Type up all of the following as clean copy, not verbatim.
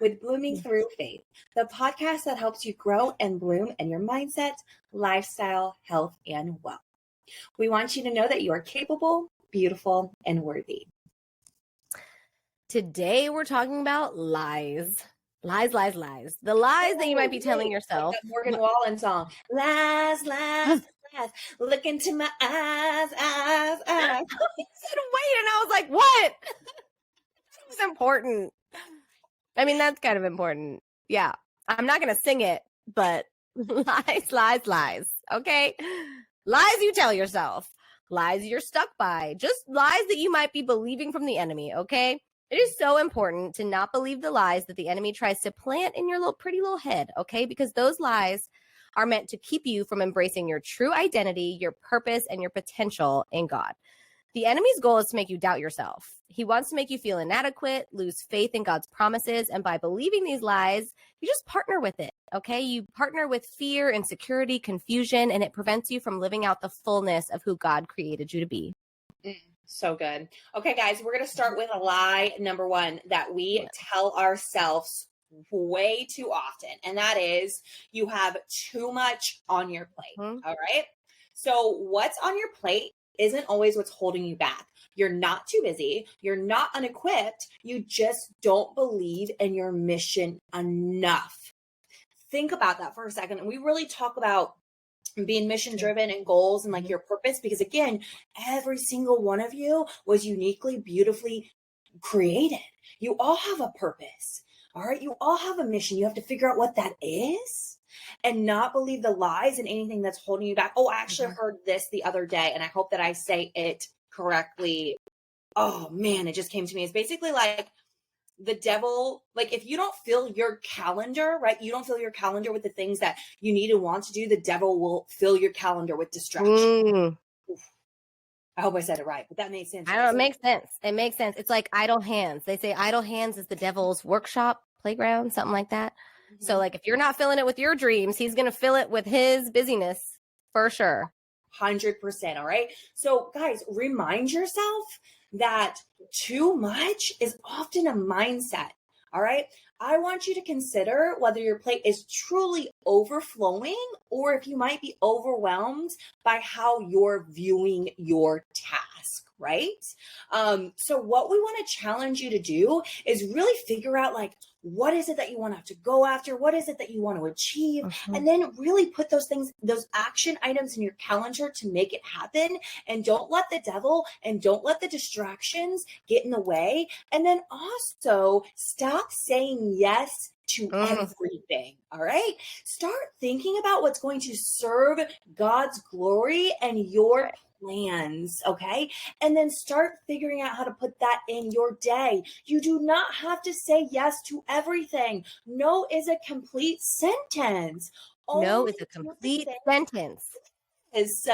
with Blooming Through Faith, the podcast that helps you grow and bloom in your mindset, lifestyle, health, and wealth. We want you to know that you are capable, beautiful, and worthy. Today, we're talking about lies. Lies. The lies that you might be telling yourself. Like that Morgan Wallen song. Lies. Look into my eyes. I said, wait, and I was like, what? It's important. I mean, that's kind of important. Yeah. I'm not going to sing it, but lies. Okay. Lies you tell yourself. Lies you're stuck by. Just lies that you might be believing from the enemy. Okay. It is so important to not believe the lies that the enemy tries to plant in your pretty little head. Okay. Because those lies are meant to keep you from embracing your true identity, your purpose, and your potential in God. The enemy's goal is to make you doubt yourself. He wants to make you feel inadequate, lose faith in God's promises. And by believing these lies, you just partner with it. Okay. You partner with fear, insecurity, confusion, and it prevents you from living out the fullness of who God created you to be. So good. Okay, guys, we're going to start with a lie number one that we tell ourselves way too often. And that is you have too much on your plate. All right. So what's on your plate isn't always what's holding you back. You're not too busy. You're not unequipped. You just don't believe in your mission enough. Think about that for a second. And we really talk about being mission driven and goals and like your purpose, because again, every single one of you was uniquely, beautifully created. You all have a purpose. All right. You all have a mission. You have to figure out what that is and not believe the lies and anything that's holding you back. Oh, I actually heard this the other day, and I hope that I say it correctly. Oh man, it just came to me. It's basically like the devil, like if you don't fill your calendar, right? You don't fill your calendar with the things that you need and want to do. The devil will fill your calendar with distraction. I hope I said it right, but that makes sense. I don't know. It makes sense. It makes sense. It's like idle hands. They say idle hands is the devil's workshop, playground, something like that. So like if you're not filling it with your dreams, he's going to fill it with his busyness for sure. 100%. All right. So guys, remind yourself that too much is often a mindset. All right. I want you to consider whether your plate is truly overflowing or if you might be overwhelmed by how you're viewing your task, right? So what we want to challenge you to do is really figure out like, what is it that you want to go after? What is it that you want to achieve? And then really put those things, those action items in your calendar to make it happen. And don't let the devil and don't let the distractions get in the way. And then also stop saying yes to everything. All right. Start thinking about what's going to serve God's glory and your plans. Okay. And then start figuring out how to put that in your day. You do not have to say yes to everything. No is a complete sentence. No is a complete sentence. Is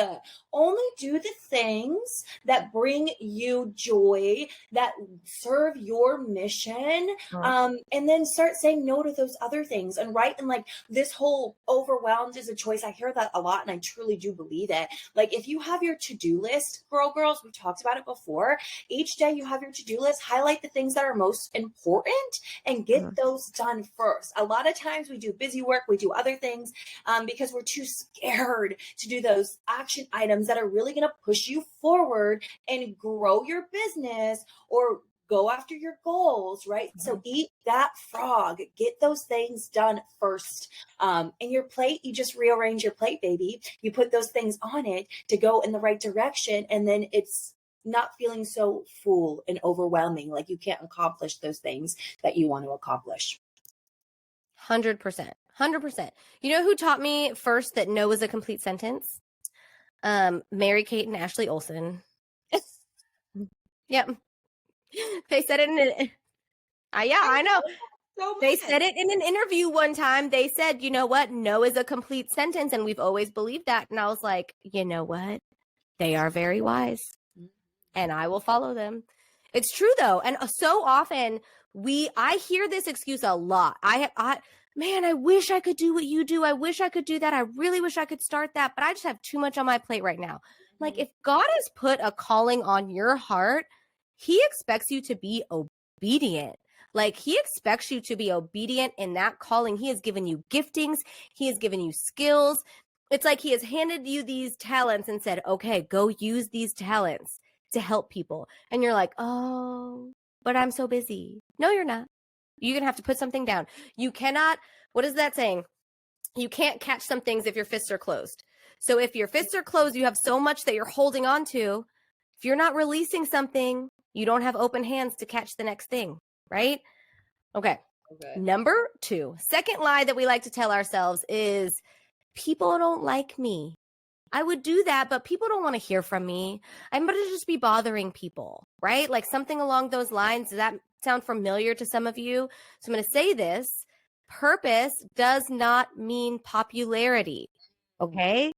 only do the things that bring you joy, that serve your mission, and then start saying no to those other things. And right, and like this whole overwhelmed is a choice. I hear that a lot, and I truly do believe it. Like if you have your to-do list, girls, we talked about it before. Each day you have your to-do list. Highlight the things that are most important and get those done first. A lot of times we do busy work, we do other things because we're too scared to do those action items that are really going to push you forward and grow your business or go after your goals, right? So eat that frog, get those things done first. In your plate, you just rearrange your plate, baby. You put those things on it to go in the right direction. And then it's not feeling so full and overwhelming. Like you can't accomplish those things that you want to accomplish. 100%. You know who taught me first that no is a complete sentence? Mary-Kate and Ashley Olsen. Yep. They said it in I know. So they said it in an interview one time. They said, you know what? No is a complete sentence. And we've always believed that. And I was like, you know what? They are very wise and I will follow them. It's true though. And so often I hear this excuse a lot. Man, I wish I could do what you do. I wish I could do that. I really wish I could start that, but I just have too much on my plate right now. Like if God has put a calling on your heart, he expects you to be obedient. Like, he expects you to be obedient in that calling. He has given you giftings. He has given you skills. It's like he has handed you these talents and said, okay, go use these talents to help people. And you're like, oh, but I'm so busy. No, you're not. You're going to have to put something down. You cannot, what is that saying? You can't catch some things if your fists are closed. So if your fists are closed, you have so much that you're holding on to. If you're not releasing something, you don't have open hands to catch the next thing, right? Okay. Number 2, second lie that we like to tell ourselves is, people don't like me. I would do that, but people don't want to hear from me. I'm going to just be bothering people, right? Like something along those lines. Does that sound familiar to some of you? So I'm going to say this. Purpose does not mean popularity, okay?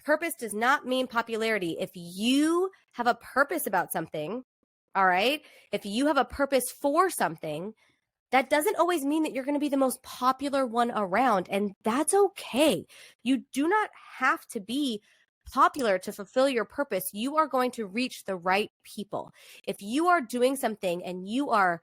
Purpose does not mean popularity. If you have a purpose about something, all right? If you have a purpose for something, that doesn't always mean that you're going to be the most popular one around, and that's okay. You do not have to be popular to fulfill your purpose. You are going to reach the right people. If you are doing something and you are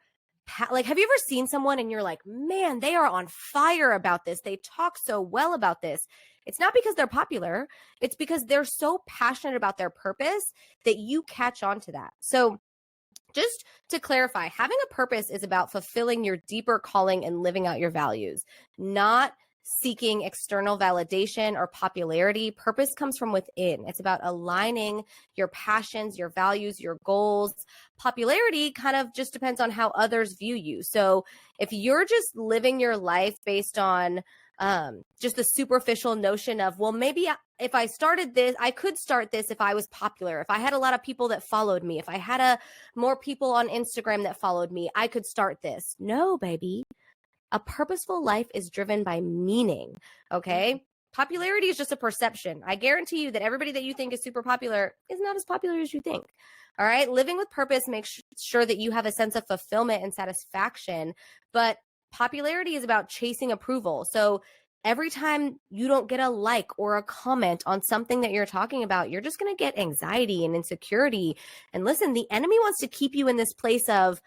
like, have you ever seen someone and you're like, man, they are on fire about this. They talk so well about this. It's not because they're popular. It's because they're so passionate about their purpose that you catch on to that. So just to clarify, having a purpose is about fulfilling your deeper calling and living out your values, not seeking external validation or popularity. Purpose comes from within. It's about aligning your passions, your values, your goals. Popularity kind of just depends on how others view you. So if you're just living your life based on just the superficial notion of, well, maybe if I started this, I could start this if I was popular. If I had a lot of people that followed me, if I had more people on Instagram that followed me, I could start this. No, baby. A purposeful life is driven by meaning, okay? Popularity is just a perception. I guarantee you that everybody that you think is super popular is not as popular as you think, all right? Living with purpose makes sure that you have a sense of fulfillment and satisfaction, but popularity is about chasing approval. So every time you don't get a like or a comment on something that you're talking about, you're just going to get anxiety and insecurity. And listen, the enemy wants to keep you in this place of,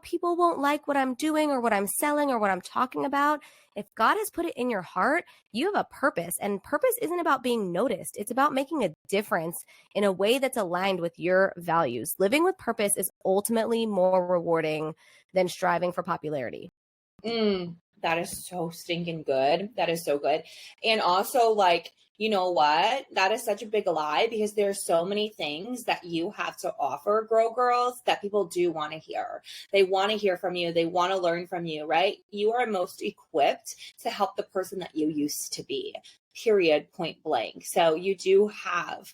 people won't like what I'm doing or what I'm selling or what I'm talking about. If God has put it in your heart, you have a purpose, and purpose isn't about being noticed. It's about making a difference in a way that's aligned with your values. Living with purpose is ultimately more rewarding than striving for popularity. That is so stinking good. That is so good. And also, like, you know what? That is such a big lie, because there's so many things that you have to offer, Grow Girls, that people do want to hear. They want to hear from you. They want to learn from you, right? You are most equipped to help the person that you used to be. Period, point blank. So you do have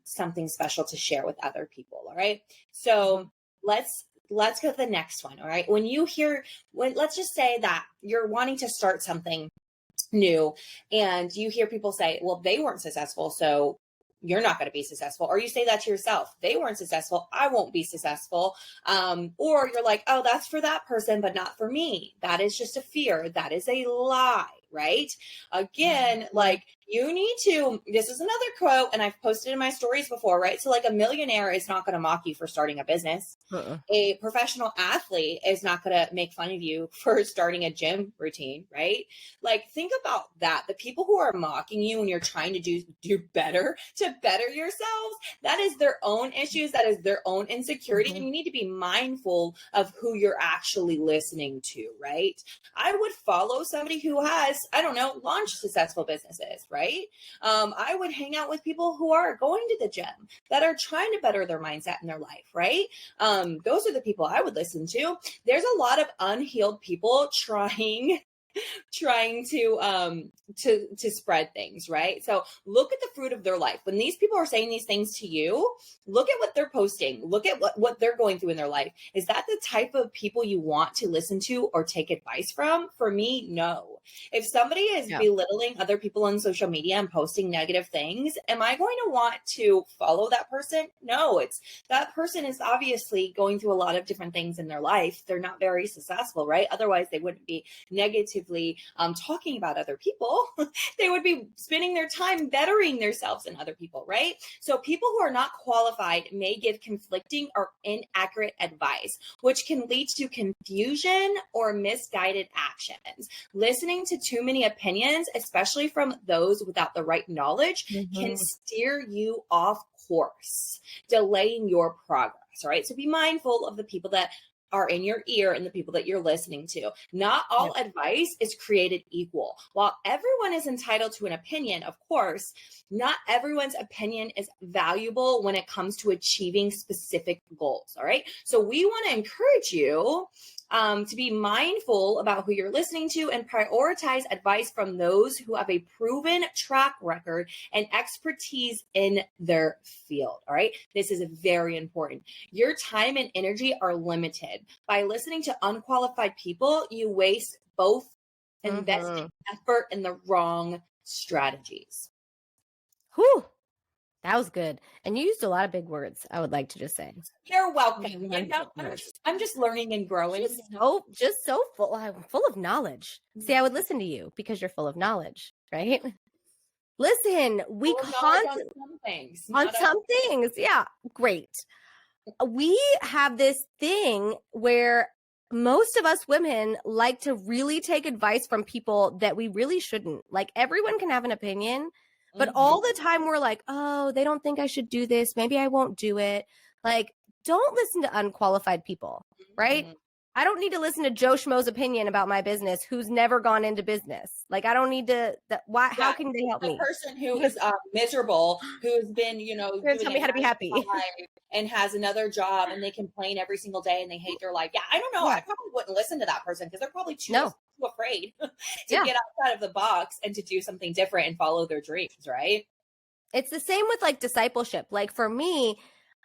something special to share with other people. All right. So let's go to the next one. All right. Let's just say that you're wanting to start something new and you hear people say, well, they weren't successful, so you're not going to be successful. Or you say that to yourself, they weren't successful, I won't be successful. Or you're like, oh, that's for that person, but not for me. That is just a fear. That is a lie, right? Again, like, you need to, this is another quote, and I've posted in my stories before, right? So like, a millionaire is not going to mock you for starting a business. A professional athlete is not going to make fun of you for starting a gym routine, right? Like, think about that. The people who are mocking you when you're trying to do better, to better yourselves, that is their own issues. That is their own insecurity. And you need to be mindful of who you're actually listening to, right? I would follow somebody who has, I don't know, launched successful businesses, right? I would hang out with people who are going to the gym, that are trying to better their mindset in their life, right? Those are the people I would listen to. There's a lot of unhealed people trying to spread things, right? So look at the fruit of their life. When these people are saying these things to you, look at what they're posting. Look at what they're going through in their life. Is that the type of people you want to listen to or take advice from? For me, no. If somebody is Yeah. belittling other people on social media and posting negative things, am I going to want to follow that person? No, it's that person is obviously going through a lot of different things in their life. They're not very successful, right? Otherwise, they wouldn't be negatively talking about other people. They would be spending their time bettering themselves and other people, right? So people who are not qualified may give conflicting or inaccurate advice, which can lead to confusion or misguided actions. Listening to too many opinions, especially from those without the right knowledge, can steer you off course, delaying your progress. All right. So be mindful of the people that are in your ear and the people that you're listening to. Not all advice is created equal. While everyone is entitled to an opinion, of course, not everyone's opinion is valuable when it comes to achieving specific goals. All right. So we want to encourage you to be mindful about who you're listening to and prioritize advice from those who have a proven track record and expertise in their field. All right. This is very important. Your time and energy are limited. By listening to unqualified people, you waste both investing effort in the wrong strategies. Whew. That was good. And you used a lot of big words, I would like to just say. You're welcome. You know, I'm just learning and growing. Just so full of knowledge. See, I would listen to you because you're full of knowledge, right? Listen, we constantly on some things. Yeah, great. We have this thing where most of us women like to really take advice from people that we really shouldn't. Like everyone can have an opinion, but all the time we're like, oh, they don't think I should do this. Maybe I won't do it. Like, don't listen to unqualified people, right? I don't need to listen to Joe Schmo's opinion about my business who's never gone into business. Like, I don't need to, how can they help me? A person who is miserable, who's been, tell me how to be happy and has another job and they complain every single day and they hate their life. Yeah, I don't know. I probably wouldn't listen to that person because they're probably too afraid to get outside of the box and to do something different and follow their dreams, right? It's the same with like discipleship. Like for me,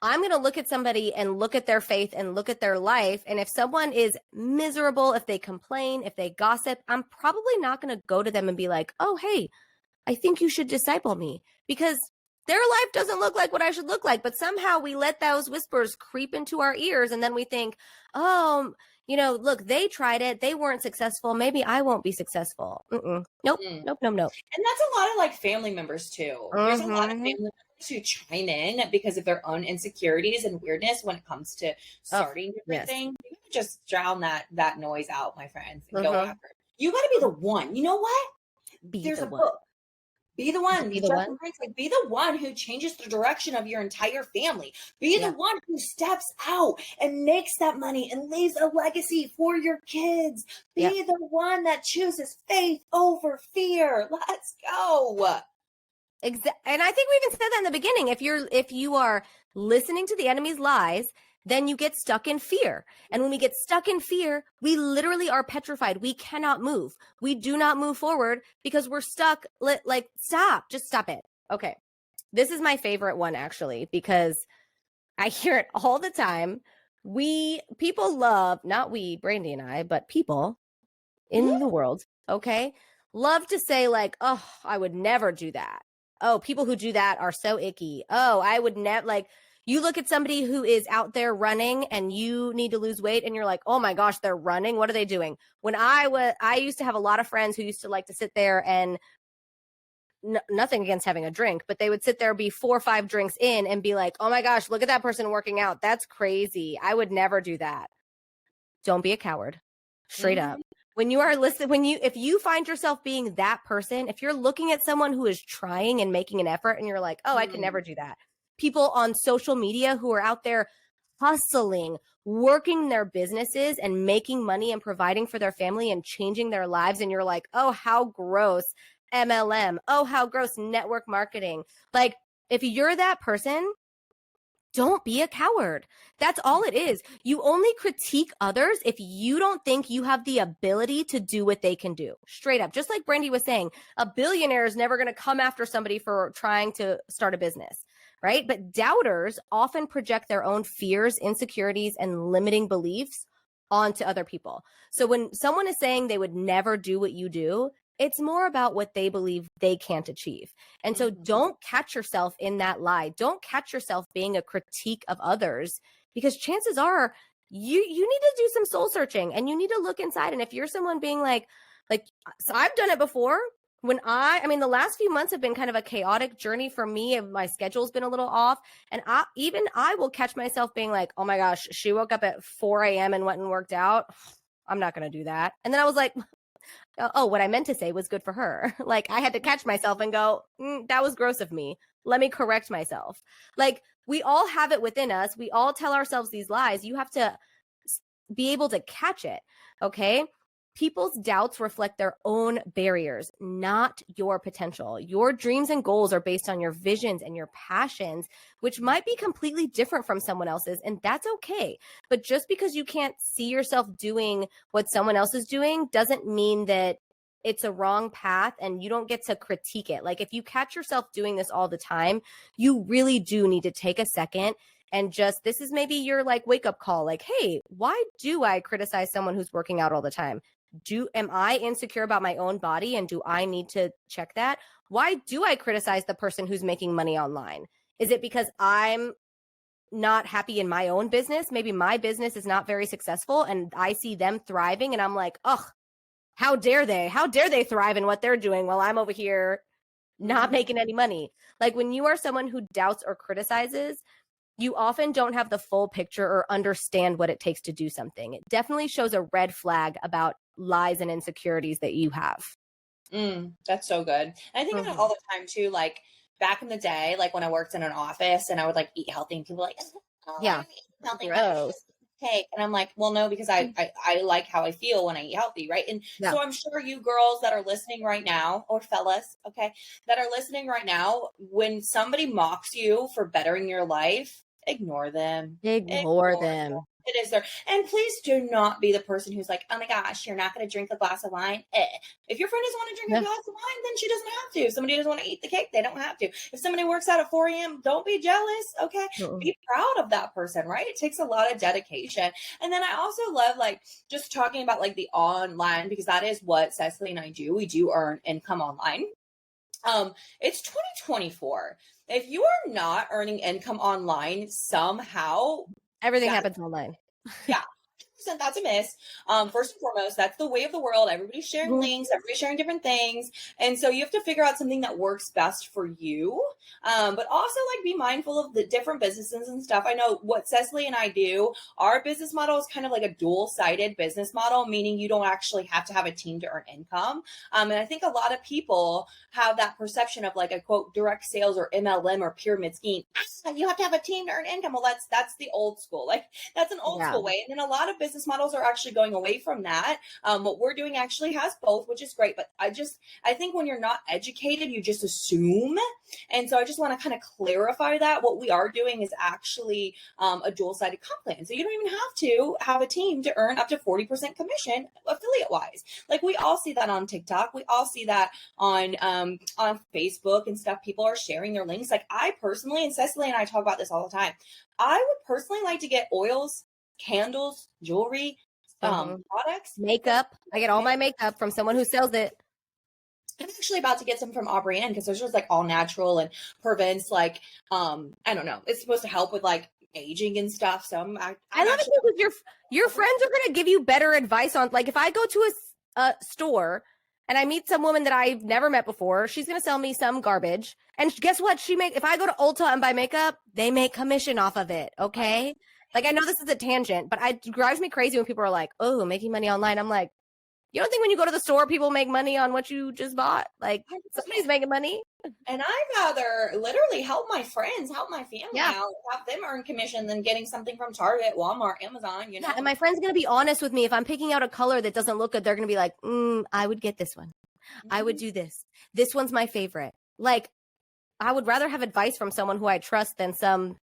I'm going to look at somebody and look at their faith and look at their life. And if someone is miserable, if they complain, if they gossip, I'm probably not going to go to them and be like, oh, hey, I think you should disciple me, because their life doesn't look like what I should look like. But somehow we let those whispers creep into our ears. And then we think, oh, look, they tried it. They weren't successful. Maybe I won't be successful. Nope. And that's a lot of like family members too. There's a lot of family members who chime in because of their own insecurities and weirdness when it comes to starting different things. You can just drown that noise out, my friends, and go after it. You got to be the one. You know what? There's a book. Be the one. Be the one who changes the direction of your entire family. Be the one who steps out and makes that money and leaves a legacy for your kids. Be the one that chooses faith over fear. Let's go. Exactly. And I think we even said that in the beginning. If you are listening to the enemy's lies, then you get stuck in fear. And when we get stuck in fear, we literally are petrified. We cannot move. We do not move forward because we're stuck. Like, just stop it. Okay. This is my favorite one, actually, because I hear it all the time. People love, not we, Brandi and I, but people in the world, okay, love to say like, oh, I would never do that. Oh, people who do that are so icky. Oh, I would never, like, you look at somebody who is out there running and you need to lose weight and you're like, oh my gosh, they're running. What are they doing? When I used to have a lot of friends who used to like to sit there and nothing against having a drink, but they would sit there, be 4 or 5 drinks in and be like, oh my gosh, look at that person working out. That's crazy. I would never do that. Don't be a coward. Straight up. When you are if you find yourself being that person, if you're looking at someone who is trying and making an effort and you're like, oh, I could never do that. People on social media who are out there hustling, working their businesses and making money and providing for their family and changing their lives. And you're like, oh, how gross MLM. Oh, how gross network marketing. Like, if you're that person, don't be a coward. That's all it is. You only critique others if you don't think you have the ability to do what they can do. Straight up. Just like Brandi was saying, a billionaire is never going to come after somebody for trying to start a business, right? But doubters often project their own fears, insecurities, and limiting beliefs onto other people. So when someone is saying they would never do what you do, it's more about what they believe they can't achieve. And so don't catch yourself in that lie. Don't catch yourself being a critique of others, because chances are you need to do some soul searching and you need to look inside. And if you're someone being like so I've done it before. When I mean, the last few months have been kind of a chaotic journey for me, and my schedule's been a little off. And I will catch myself being like, oh my gosh, she woke up at 4 a.m. and went and worked out. I'm not going to do that. And then I was like, oh, what I meant to say was good for her. Like, I had to catch myself and go, that was gross of me. Let me correct myself. Like, we all have it within us. We all tell ourselves these lies. You have to be able to catch it. Okay. People's doubts reflect their own barriers, not your potential. Your dreams and goals are based on your visions and your passions, which might be completely different from someone else's, and that's okay. But just because you can't see yourself doing what someone else is doing doesn't mean that it's a wrong path and you don't get to critique it. Like, if you catch yourself doing this all the time, you really do need to take a second and just, this is maybe your like wake up call. Like, hey, why do I criticize someone who's working out all the time? Am I insecure about my own body, and do I need to check that? Why do I criticize the person who's making money online? Is it because I'm not happy in my own business? Maybe my business is not very successful and I see them thriving and I'm like, ugh, how dare they? How dare they thrive in what they're doing while I'm over here not making any money? Like, when you are someone who doubts or criticizes, you often don't have the full picture or understand what it takes to do something. It definitely shows a red flag about lies and insecurities that you have. That's so good. And I think about it all the time too, like back in the day, like when I worked in an office and I would like eat healthy, and people were like, oh, yeah, healthy, gross. Cake. And I'm like, well, no, because I like how I feel when I eat healthy, right? And so I'm sure you girls that are listening right now, or fellas, okay, that are listening right now, when somebody mocks you for bettering your life, ignore them. Ignore them. It is there. And please do not be the person who's like, oh my gosh, you're not going to drink a glass of wine. If your friend doesn't want to drink a glass of wine, then she doesn't have to. If somebody doesn't want to eat the cake, they don't have to. If somebody works out at 4 a.m., don't be jealous. Okay. Be proud of that person, right? It takes a lot of dedication. And then I also love like just talking about like the online, because that is what Cesley and I do. We do earn income online. It's 2024. If you are not earning income online somehow, everything happens online. Yeah. That's a miss. First and foremost, that's the way of the world. Everybody's sharing links, everybody's sharing different things. And so you have to figure out something that works best for you. But also like be mindful of the different businesses and stuff. I know what Cesley and I do, our business model is kind of like a dual-sided business model, meaning you don't actually have to have a team to earn income. And I think a lot of people have that perception of like a quote direct sales or MLM or pyramid scheme. You have to have a team to earn income. Well, that's the old school. Like that's an old school way. And then a lot of business models are actually going away from that. What we're doing actually has both, which is great. But I think when you're not educated, you just assume. And so I just want to kind of clarify that what we are doing is actually a dual-sided comp plan. So you don't even have to have a team to earn up to 40% commission affiliate wise. Like we all see that on TikTok. We all see that on Facebook and stuff. People are sharing their links. Like I personally, and Cesley and I talk about this all the time, I would personally like to get oils, candles, jewelry, products, makeup. I get all my makeup from someone who sells it. I'm actually about to get some from Aubrey Ann because those are like all natural and prevents like I don't know. It's supposed to help with like aging and stuff. So I love it because your friends are gonna give you better advice on, like, if I go to a store and I meet some woman that I've never met before, she's gonna sell me some garbage. And guess what? If I go to Ulta and buy makeup, they make commission off of it. Okay. Like, I know this is a tangent, but it drives me crazy when people are like, oh, making money online. I'm like, you don't think when you go to the store, people make money on what you just bought? Like, somebody's making money. And I'd rather literally help my friends, help my family out, have them earn commission than getting something from Target, Walmart, Amazon, you know? Yeah, and my friend's going to be honest with me. If I'm picking out a color that doesn't look good, they're going to be like, I would get this one. I would do this. This one's my favorite. Like, I would rather have advice from someone who I trust than some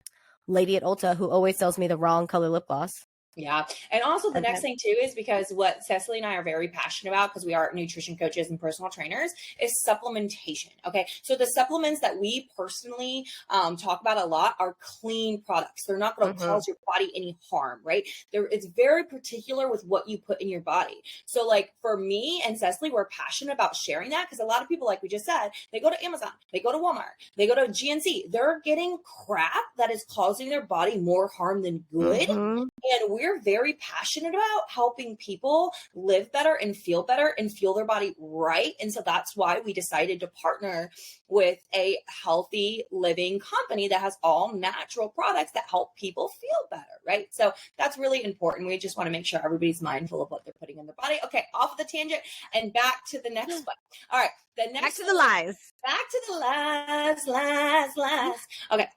lady at Ulta who always sells me the wrong color lip gloss. Yeah. And also the Okay. next thing too is because what Cecily and I are very passionate about, because we are nutrition coaches and personal trainers, is supplementation. Okay. So the supplements that we personally talk about a lot are clean products. They're not going to cause your body any harm, right? It's very particular with what you put in your body. So like for me and Cecily, we're passionate about sharing that, because a lot of people, like we just said, they go to Amazon, they go to Walmart, they go to GNC, they're getting crap that is causing their body more harm than good. And we're very passionate about helping people live better and feel their body right. And so that's why we decided to partner with a healthy living company that has all natural products that help people feel better, right? So that's really important. We just want to make sure everybody's mindful of what they're putting in their body. Okay, off the tangent and back to the next one. All right, the next Back to the lies. Back to the lies. Okay.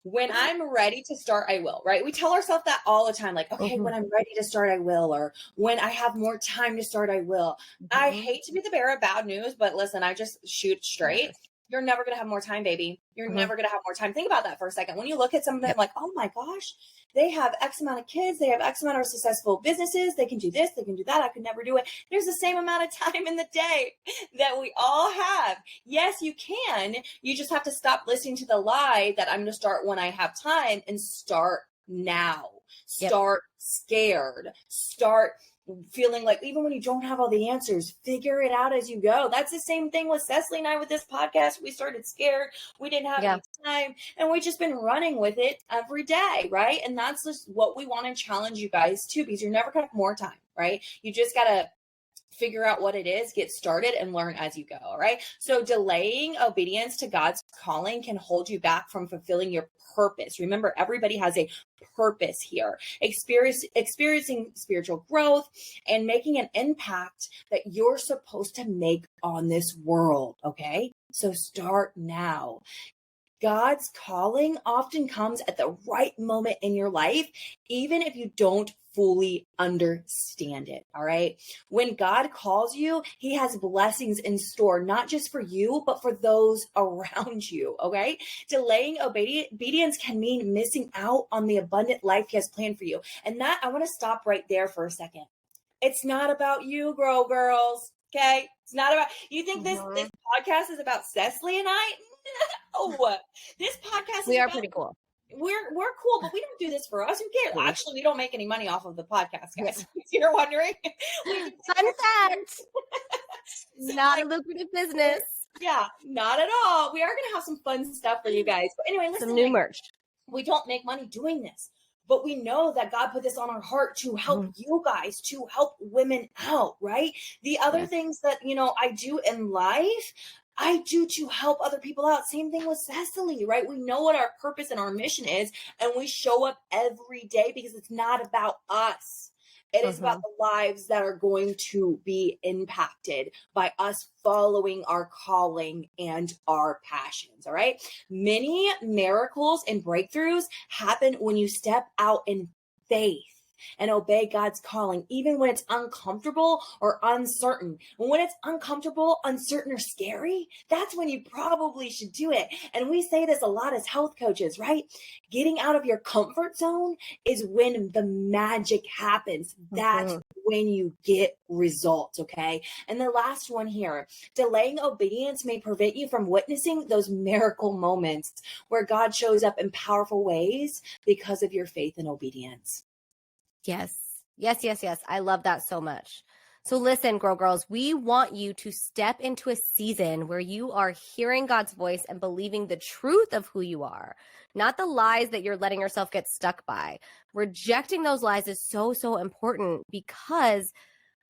When I'm ready to start, I will, right? We tell ourselves that all the time. Like, okay, when I'm ready to start, I will. Or when I have more time to start, I will. I hate to be the bearer of bad news, but listen, I just shoot straight. You're never going to have more time, baby. You're never going to have more time. Think about that for a second. When you look at somebody, I'm like, oh my gosh, they have X amount of kids. They have X amount of successful businesses. They can do this. They can do that. I could never do it. There's the same amount of time in the day that we all have. Yes, you can. You just have to stop listening to the lie that I'm going to start when I have time and start now. Start scared. Start feeling like even when you don't have all the answers, figure it out as you go. That's the same thing with Cecily and I with this podcast. We started scared. We didn't have any time, and we've just been running with it every day, right? And that's just what we want to challenge you guys to, because you're never going to have more time, right? You just got to figure out what it is, get started, and learn as you go. All right. So delaying obedience to God's calling can hold you back from fulfilling your purpose. Remember, everybody has a purpose here. Experiencing spiritual growth and making an impact that you're supposed to make on this world. Okay. So start now. God's calling often comes at the right moment in your life, even if you don't fully understand it. All right. When God calls you, he has blessings in store, not just for you, but for those around you. Okay. Delaying obedience can mean missing out on the abundant life he has planned for you. And that, I want to stop right there for a second. It's not about you, girls. Okay. It's not about, you think this podcast is about Cesley and I? No, this podcast we are pretty cool. We're cool, but we don't do this for us. Who cares? Actually, we don't make any money off of the podcast, guys. If you're wondering. Fun fact. Not a lucrative business. Yeah, not at all. We are going to have some fun stuff for you guys. But anyway, listen. Some new merch. We don't make money doing this, but we know that God put this on our heart to help you guys, to help women out, right? The other things that, I do in life, I do to help other people out. Same thing with Cecily, right? We know what our purpose and our mission is, and we show up every day because it's not about us. It is about the lives that are going to be impacted by us following our calling and our passions. All right. Many miracles and breakthroughs happen when you step out in faith and obey God's calling, even when it's uncomfortable or uncertain. When it's uncomfortable, uncertain, or scary, that's when you probably should do it. And we say this a lot as health coaches, right? Getting out of your comfort zone is when the magic happens. That's when you get results, okay? And the last one here, delaying obedience may prevent you from witnessing those miracle moments where God shows up in powerful ways because of your faith and obedience. Yes. I love that so much. So listen, girls, we want you to step into a season where you are hearing God's voice and believing the truth of who you are, not the lies that you're letting yourself get stuck by. Rejecting those lies is so, so important because,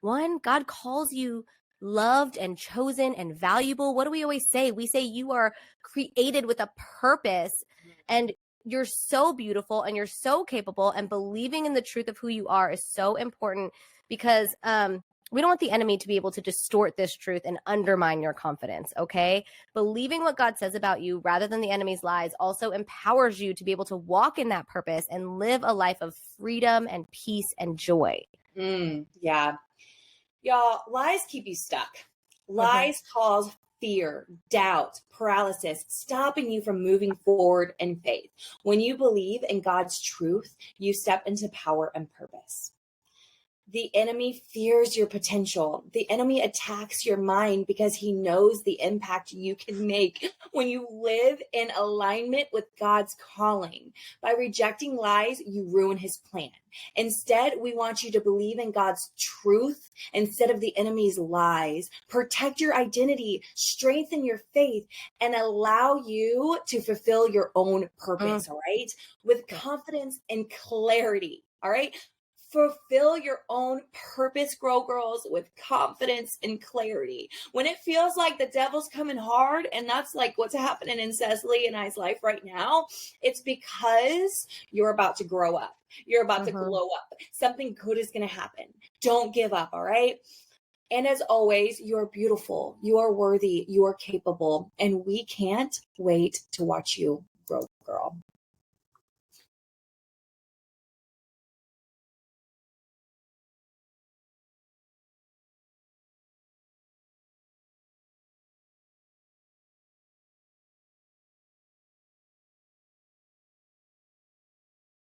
one, God calls you loved and chosen and valuable. What do we always say? We say you are created with a purpose, and you're so beautiful and you're so capable, and believing in the truth of who you are is so important because we don't want the enemy to be able to distort this truth and undermine your confidence, okay? Believing what God says about you rather than the enemy's lies also empowers you to be able to walk in that purpose and live a life of freedom and peace and joy. Yeah. Y'all, lies keep you stuck. Lies cause fear, doubt, paralysis, stopping you from moving forward in faith. When you believe in God's truth, you step into power and purpose. The enemy fears your potential. The enemy attacks your mind because he knows the impact you can make when you live in alignment with God's calling. By rejecting lies, you ruin his plan. Instead, we want you to believe in God's truth instead of the enemy's lies. Protect your identity, strengthen your faith, and allow you to fulfill your own purpose, all right? With confidence and clarity, all right? Fulfill your own purpose, grow girls, with confidence and clarity. When it feels like the devil's coming hard, and that's like what's happening in Cesley and I's life right now, it's because you're about to grow up. You're about to glow up. Something good is going to happen. Don't give up, all right? And as always, you're beautiful, you are worthy, you are capable, and we can't wait to watch you grow, girl.